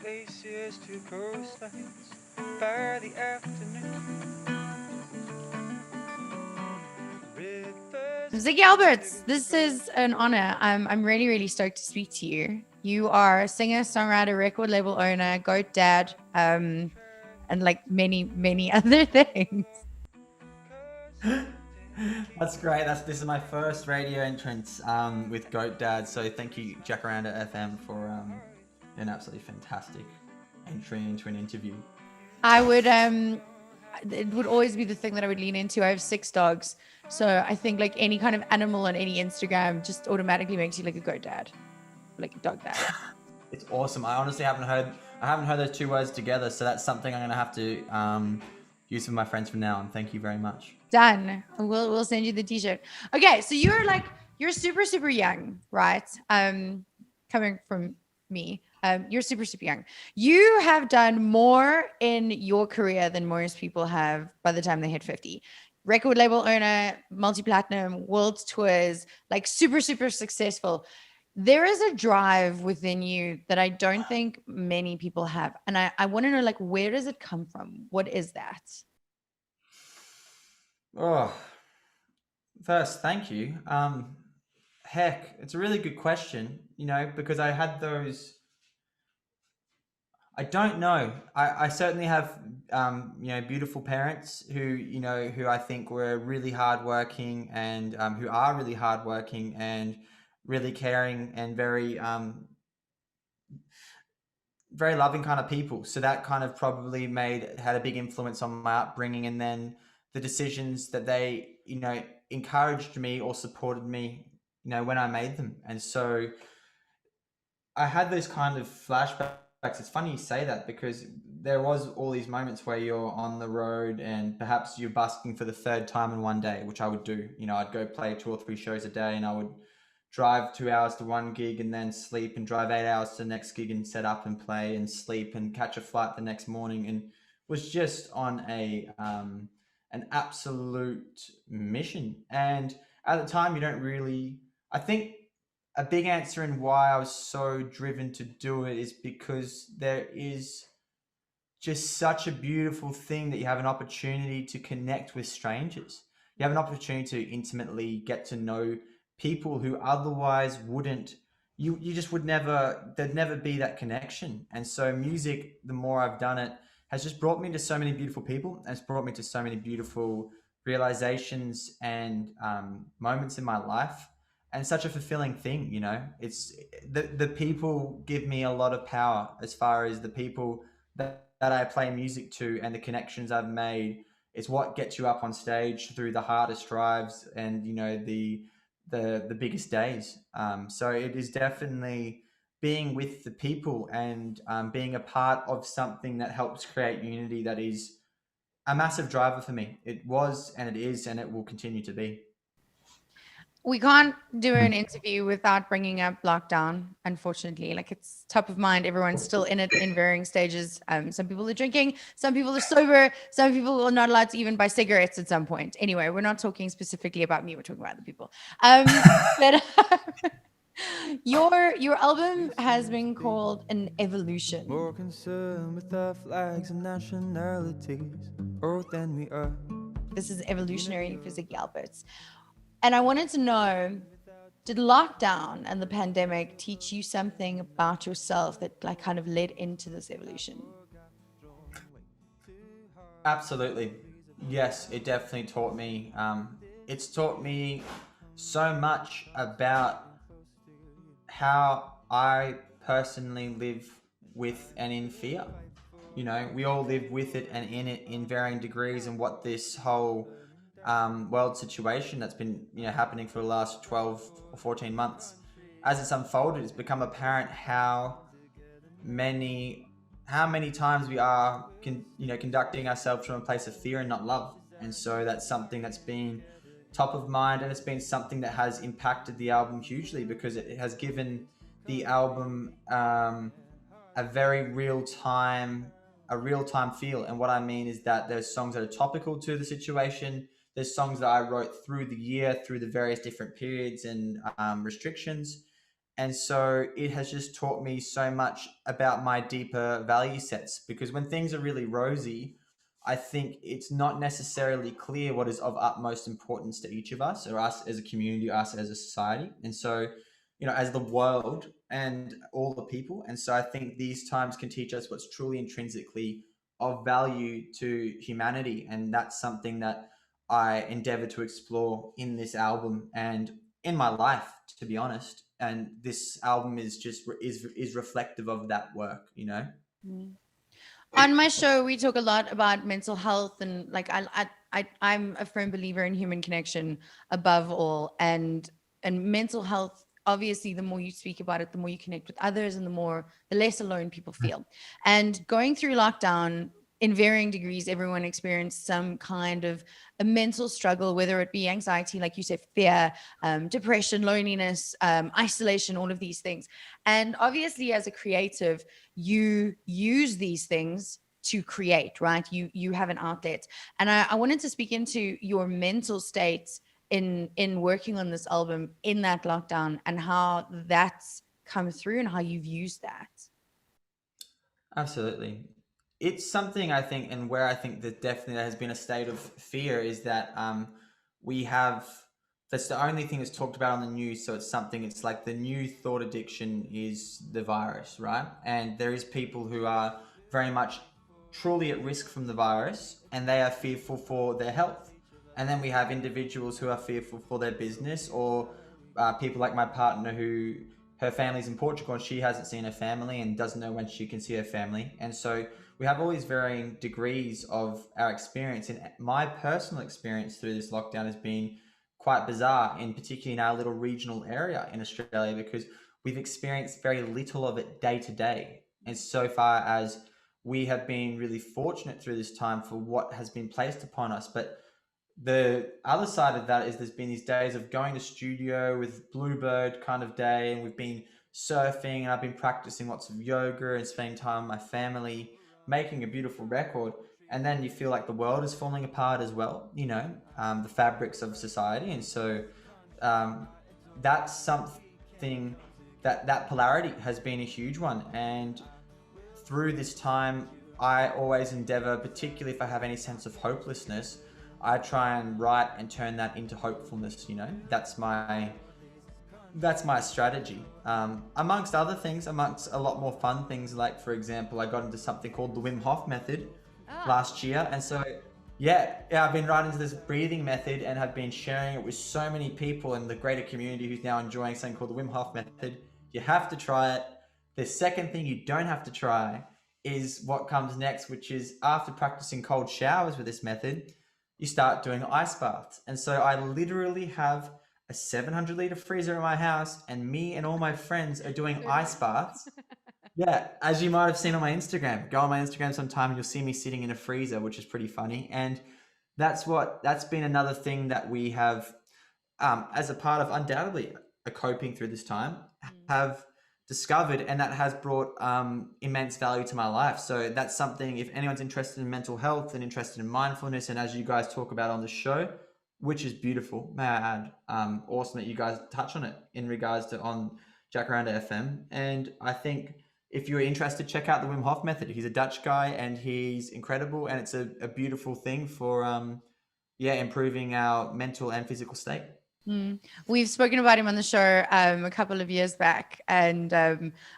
faces to coastlines by the afternoon. Ziggy Alberts, this is an honor. I'm really, really stoked to speak to you. You are a singer, songwriter, record label owner, goat dad, and like many, many other things. That's great. This is my first radio entrance with Goat Dad. So thank you, Jacaranda FM, for an absolutely fantastic entry into an interview. I would it would always be the thing that I would lean into. I have 6 dogs. So I think like any kind of animal on any Instagram just automatically makes you like a goat dad. Like a dog dad. It's awesome. I honestly haven't heard those two words together, so that's something I'm gonna have to use with my friends from now on. Thank you very much. Done. We'll send you the t-shirt. Okay, so you're super, super young, right? Coming from me. You're super, super young. You have done more in your career than most people have by the time they hit 50. Record label owner, multi-platinum, world tours, like super, super successful. There is a drive within you that I don't think many people have. And I want to know, like, where does it come from? What is that? Oh, first, thank you. Heck, it's a really good question, because I had those. I don't know. I certainly have, beautiful parents who I think were really hardworking and who are really hardworking and really caring and very loving kind of people. So that kind of probably had a big influence on my upbringing, and then the decisions that they, encouraged me or supported me, when I made them. And so I had those kind of flashbacks. It's funny you say that, because there was all these moments where you're on the road and perhaps you're busking for the 3rd time in one day, which I would do. I'd go play 2 or 3 shows a day, and I would drive 2 hours to one gig and then sleep, and drive 8 hours to the next gig and set up and play and sleep and catch a flight the next morning, and was just on an absolute mission. And at the time, you don't really, I think a big answer in why I was so driven to do it is because there is just such a beautiful thing that you have an opportunity to connect with strangers. You have an opportunity to intimately get to know people who otherwise wouldn't. You just would never. There'd never be that connection. And so music, the more I've done it, has just brought me to so many beautiful people, and it's brought me to so many beautiful realizations and moments in my life, and such a fulfilling thing. It's the people give me a lot of power, as far as the people that I play music to and the connections I've made. It's what gets you up on stage through the hardest drives and the biggest days. So it is definitely being with the people and being a part of something that helps create unity that is a massive driver for me. It was, and it is, and it will continue to be. We can't do an interview without bringing up lockdown, unfortunately. Like, it's top of mind. Everyone's still in it in varying stages. Some people are drinking, some people are sober, some people are not allowed to even buy cigarettes at some point. Anyway, we're not talking specifically about me, we're talking about other people. But your album has been called an evolution. More concerned with our flags and nationalities, than we are. This is evolutionary for Ziggy Alberts. And I wanted to know, did lockdown and the pandemic teach you something about yourself that like kind of led into this evolution? Absolutely. Yes, it definitely taught me. It's taught me so much about how I personally live with and in fear. We all live with it and in it in varying degrees, and what this whole world situation that's been happening for the last 12 or 14 months, as it's unfolded, it's become apparent how many times we are conducting ourselves from a place of fear and not love. And so that's something that's been top of mind, and it's been something that has impacted the album hugely, because it has given the album a very real time feel. And what I mean is that there's songs that are topical to the situation. There's songs that I wrote through the year, through the various different periods and restrictions. And so it has just taught me so much about my deeper value sets, because when things are really rosy, I think it's not necessarily clear what is of utmost importance to each of us, or us as a community, us as a society. And so, as the world and all the people. And so I think these times can teach us what's truly intrinsically of value to humanity. And that's something that I endeavor to explore in this album and in my life, to be honest. And this album is just is reflective of that work, Mm. On my show, we talk a lot about mental health, and like I'm a firm believer in human connection above all, and mental health. Obviously, the more you speak about it, the more you connect with others, and the less alone people feel. And going through lockdown, in varying degrees, everyone experienced some kind of a mental struggle, whether it be anxiety, like you said, fear, depression, loneliness, isolation, all of these things. And obviously, as a creative, you use these things to create, right? You have an outlet. And I wanted to speak into your mental state in working on this album in that lockdown, and how that's come through and how you've used that. Absolutely. It's something I think, and where I think that definitely there has been a state of fear, is that we have, that's the only thing that's talked about on the news. So it's like the new thought addiction is the virus, right? And there is people who are very much truly at risk from the virus, and they are fearful for their health. And then we have individuals who are fearful for their business, or people like my partner, who her family's in Portugal and she hasn't seen her family and doesn't know when she can see her family. And so we have all these varying degrees of our experience. And my personal experience through this lockdown has been quite bizarre, in particular in our little regional area in Australia, because we've experienced very little of it day to day. And so far as we have been really fortunate through this time for what has been placed upon us. But the other side of that is there's been these days of going to studio with Bluebird kind of day, and we've been surfing, and I've been practicing lots of yoga and spending time with my family, making a beautiful record. And then you feel like the world is falling apart as well, the fabrics of society. And so um, that's something that polarity has been a huge one. And through this time, I always endeavor, particularly if I have any sense of hopelessness, I try and write and turn that into hopefulness. That's my strategy. Amongst other things, amongst a lot more fun things, like for example, I got into something called the Wim Hof method last year, and so yeah, I've been right into this breathing method and have been sharing it with so many people in the greater community who's now enjoying something called the Wim Hof method. You have to try it. The second thing you don't have to try is what comes next, which is after practicing cold showers with this method, you start doing ice baths. And so I literally have a 700-liter freezer in my house, and me and all my friends are doing ice baths. Yeah, as you might have seen on my Instagram. Go on my Instagram sometime and you'll see me sitting in a freezer, which is pretty funny. And that's been another thing that we have, as a part of undoubtedly a coping through this time, have discovered, and that has brought immense value to my life. So that's something, if anyone's interested in mental health and interested in mindfulness, and as you guys talk about on the show, which is beautiful, may I add, awesome that you guys touch on it in regards to on Jacaranda FM. And I think if you're interested, check out the Wim Hof method. He's a Dutch guy and he's incredible, and it's a beautiful thing for improving our mental and physical state. We've spoken about him on the show a couple of years back, and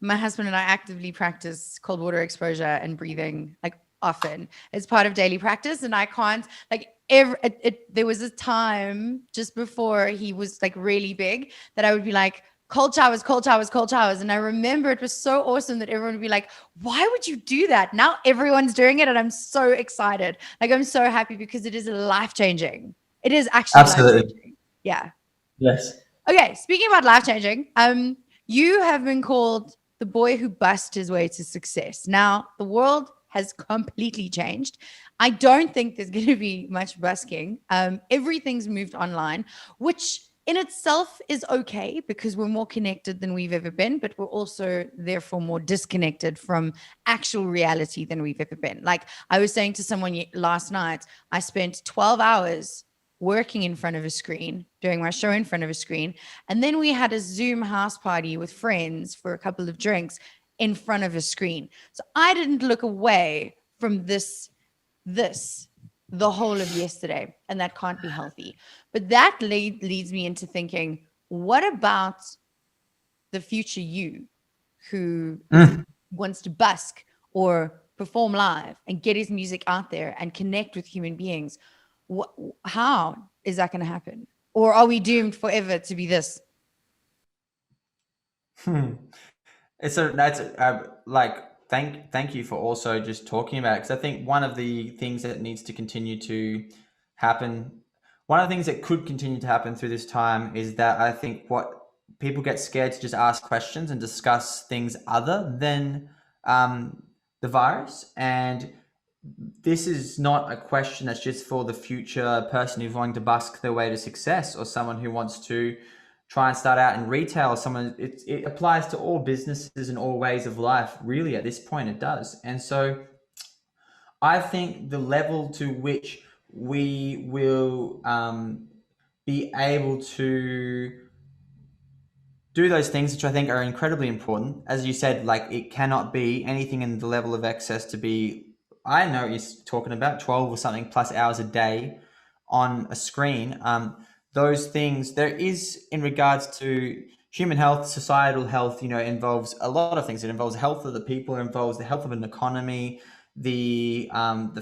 my husband and I actively practice cold water exposure and breathing like often. It's part of daily practice, and I can't like there was a time just before he was like really big that I would be like, cold showers, cold showers, cold showers. And I remember it was so awesome that everyone would be like, why would you do that? Now everyone's doing it. And I'm so excited. Like, I'm so happy because it is life-changing. It is actually life-changing. Yeah. Yes. Okay. Speaking about life-changing, you have been called the boy who bust his way to success. Now, the world has completely changed. I don't think there's going to be much busking. Everything's moved online, which in itself is okay because we're more connected than we've ever been, but we're also therefore more disconnected from actual reality than we've ever been. Like I was saying to someone last night, I spent 12 hours working in front of a screen, doing my show in front of a screen. And then we had a Zoom house party with friends for a couple of drinks in front of a screen. So I didn't look away from this the whole of yesterday, and that can't be healthy. But that leads me into thinking, what about the future you who wants to busk or perform live and get his music out there and connect with human beings? How is that going to happen? Or are we doomed forever to be this? Thank you for also just talking about it, because I think one of the things that needs to continue to happen, one of the things that could continue to happen through this time, is that I think what people get scared to just ask questions and discuss things other than the virus. And this is not a question that's just for the future person who's wanting to busk their way to success, or someone who wants to try and start out in retail. It applies to all businesses and all ways of life, really. At this point, it does. And so I think the level to which we will be able to do those things, which I think are incredibly important, as you said, like, it cannot be anything in the level of excess to be, I know you're talking about 12 or something plus hours a day on a screen. Those things, there is, in regards to human health, societal health, involves a lot of things. It involves the health of the people, it involves the health of an economy, the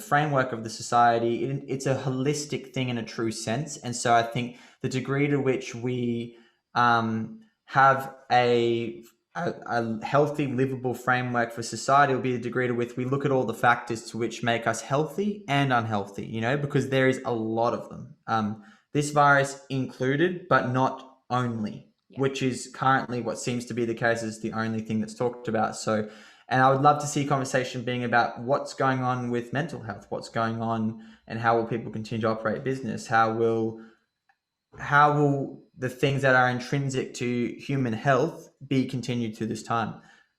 framework of the society. It's a holistic thing in a true sense. And so I think the degree to which we have a healthy, livable framework for society will be the degree to which we look at all the factors to which make us healthy and unhealthy, because there is a lot of them. This virus included, but not only, which is currently what seems to be the case, is the only thing that's talked about. So, and I would love to see conversation being about what's going on with mental health, what's going on, and how will people continue to operate business? How will the things that are intrinsic to human health be continued through this time?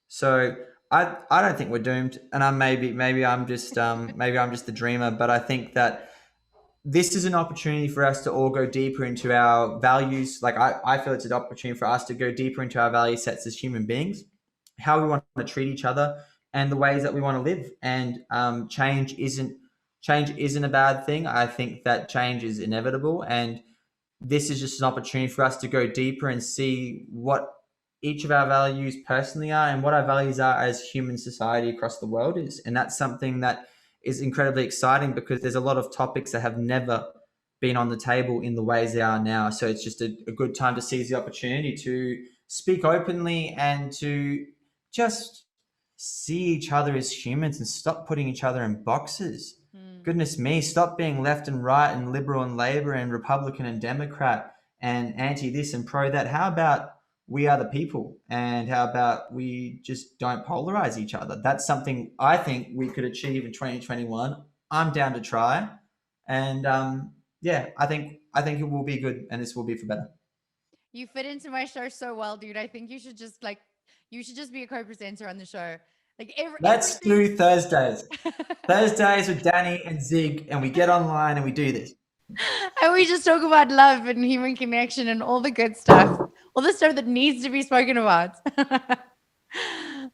So I don't think we're doomed, and maybe I'm just the dreamer, but I think that this is an opportunity for us to all go deeper into our values. Like, I feel it's an opportunity for us to go deeper into our value sets as human beings, how we want to treat each other, and the ways that we want to live. And change isn't a bad thing. I think that change is inevitable, and this is just an opportunity for us to go deeper and see what each of our values personally are and what our values are as human society across the world is. And that's something that is incredibly exciting, because there's a lot of topics that have never been on the table in the ways they are now. So it's just a good time to seize the opportunity to speak openly and to just see each other as humans and stop putting each other in boxes. Goodness me, stop being left and right and liberal and Labor and Republican and Democrat and anti this and pro that. How about we are the people, and how about we just don't polarize each other? That's something I think we could achieve in 2021. I'm down to try. And I think it will be good, and this will be for better. You fit into my show so well, dude. I think you should just be a co-presenter on the show. Like Let's do Thursdays. Thursdays with Danny and Zig, and we get online and we do this. And we just talk about love and human connection and all the good stuff. All the stuff that needs to be spoken about.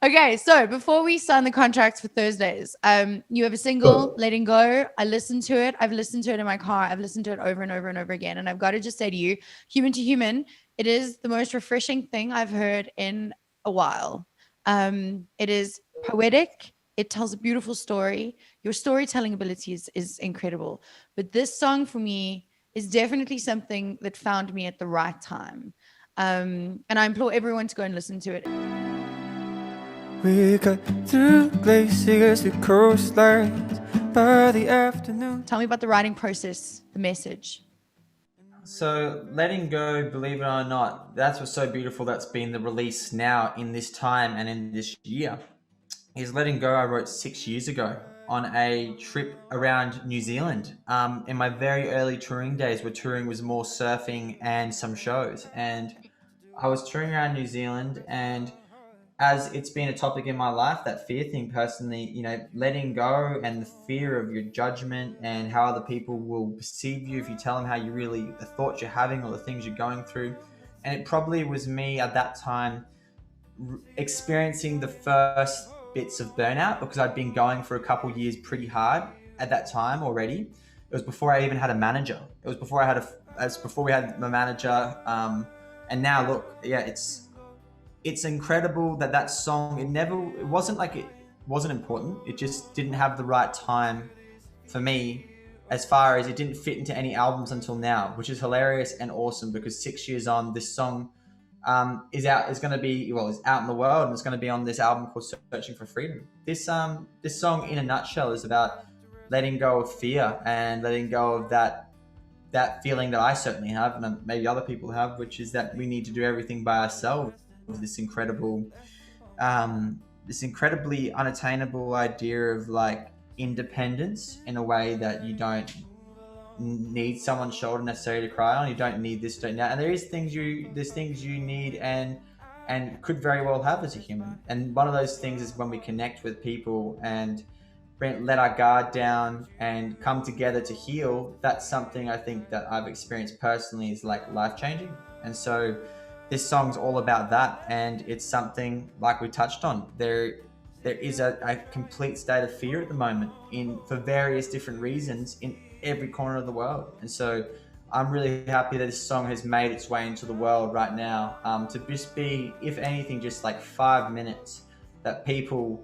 Okay, so before we sign the contracts for Thursdays, you have a single, Letting Go. I listened to it. I've listened to it in my car. I've listened to it over and over and over again. And I've got to just say to you, human to human, it is the most refreshing thing I've heard in a while. It is poetic. It tells a beautiful story. Your storytelling ability is incredible. But this song for me is definitely something that found me at the right time. And I implore everyone to go and listen to it. We cut through glaciers to coastlines by the afternoon. Tell me about the writing process, the message. So Letting Go, believe it or not, that's what's so beautiful that's been the release now in this time and in this year. Is Letting Go I wrote 6 years ago on a trip around New Zealand. In my very early touring days, where touring was more surfing and some shows. And I was touring around New Zealand, and as it's been a topic in my life, that fear thing personally, you know, letting go and the fear of your judgment and how other people will perceive you if you tell them how you really, the thoughts you're having or the things you're going through. And it probably was me at that time experiencing the first bits of burnout, because I'd been going for a couple years pretty hard at that time already. It was before I even had a manager. It was before before we had my manager. And now look, yeah, it's incredible that song, it wasn't like it wasn't important. It just didn't have the right time for me, as far as it didn't fit into any albums until now, which is hilarious and awesome, because 6 years on, this song is out in the world, and it's going to be on this album called Searching for Freedom. This song in a nutshell is about letting go of fear and letting go of that feeling that I certainly have, and maybe other people have, which is that we need to do everything by ourselves. This incredibly unattainable idea of like independence, in a way that you don't need someone's shoulder necessarily to cry on. You don't need this, don't that. And there's things you need and could very well have as a human. And one of those things is when we connect with people and let our guard down and come together to heal. That's something I think that I've experienced personally is like life-changing. And so this song's all about that, and it's something like we touched on. There is a complete state of fear at the moment for various different reasons in every corner of the world. And so I'm really happy that this song has made its way into the world right now, to just be, if anything, just like 5 minutes that people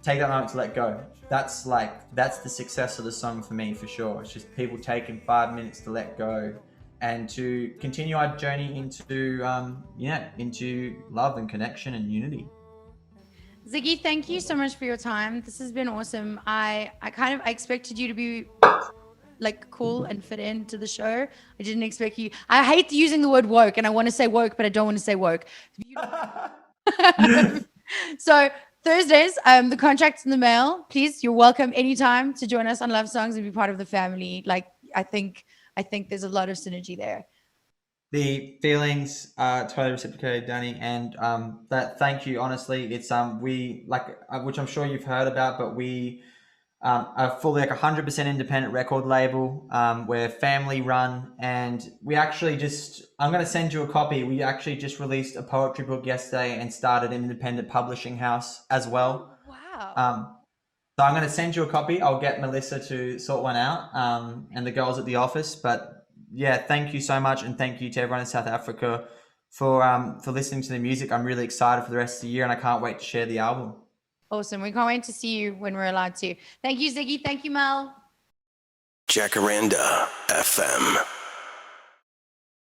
take that moment to let go. That's the success of the song for me, for sure. It's just people taking 5 minutes to let go and to continue our journey into love and connection and unity. Ziggy, thank you so much for your time. This has been awesome. I expected you to be like cool and fit into the show. I didn't expect you. I hate using the word woke, and I want to say woke, but I don't want to say woke. So Thursdays, the contract's in the mail. Please, you're welcome anytime to join us on Love Songs and be part of the family. Like, I think there's a lot of synergy there. The feelings are totally reciprocated, Danny, and that thank you. Honestly, it's which I'm sure you've heard about, but we are fully 100% independent record label. We're family run, and we actually I'm going to send you a copy. We actually just released a poetry book yesterday and started an independent publishing house as well. Wow. So I'm going to send you a copy. I'll get Melissa to sort one out, and the girls at the office. But yeah, thank you so much, and thank you to everyone in South Africa for listening to the music. I'm really excited for the rest of the year, and I can't wait to share the album. Awesome. We can't wait to see you when we're allowed to. Thank you, Ziggy. Thank you, Mel. Jacaranda FM.